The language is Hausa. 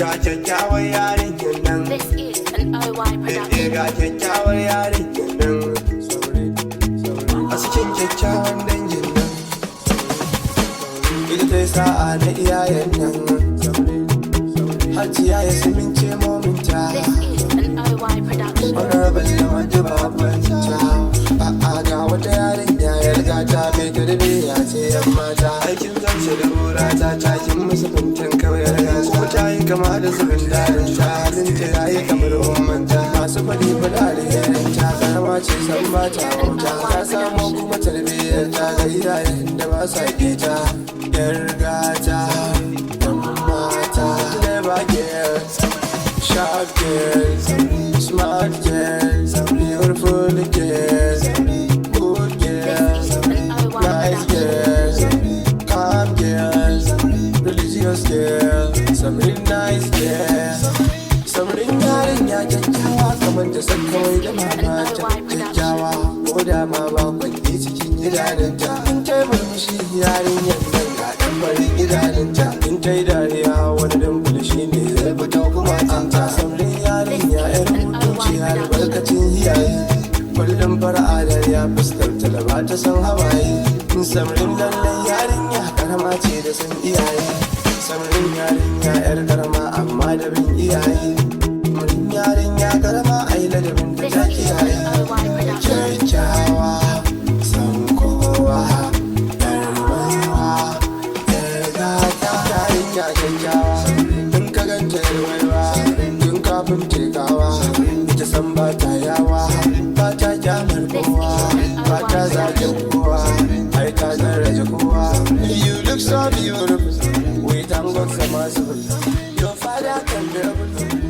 Ga kyakkyawar yarinyar nan. This is an OY production. Ga kyakkyawar yarinyar nan. A cikin kyakkyawan dangin nan. Ita ta yi sa'a na iyayen nan. Hajiya ya simince mominta. This is an OY production. Honorable da wanda babanta. A'a ga wata yarinya ya riga ta mai tarbiyya ce yan mata. Aikin zarce da hura ta takin musu fintin kawai raga. Kuma ta yi kama da zubin darin ta. Halinta ya yi kamar ummanta. Masu faɗi faɗa da yaran ta. Karama ce san ba ta wauta. Ta samo kuma tarbiyyar ta ga iyayen da ba sa keta. Yar gata, yan mata. Never girls, sharp girls, smart girls, beautiful girls, good girls, nice girls, calm girls, religious girls, some real nice girls. Some real yarinya kyakkyawa kamar da san kawai da mamata kyakkyawa ko da ma ba kwanke cikin idanunta. In ta yi murmushi yarinyar nan ga ɗan bari idanunta. In ta yi dariya wani dambul shi ne zai fito kuma tanta. Samrin yarinya yar mutunci albarkacin iyaye. Kullum fara'a dariya fuskar talaba ta san hawaye. Samrin lallan yarinya karama ce da san iyaye. Samrin yarinya yar karama amma da bin iyaye. Murin yarinya karama ai ladabin da ta kiyaye. Kyakkyawa san kowa yar baiwa yar gata. Yarinya kyakkyawa in ka ganta yar baiwa tun kafin tekawa. Ita san ba ta yawa ba ta kyamar kowa ba ta zagen kowa ai ta daraja kowa. You look so beautiful. We thank God for merciful. Your father can be able to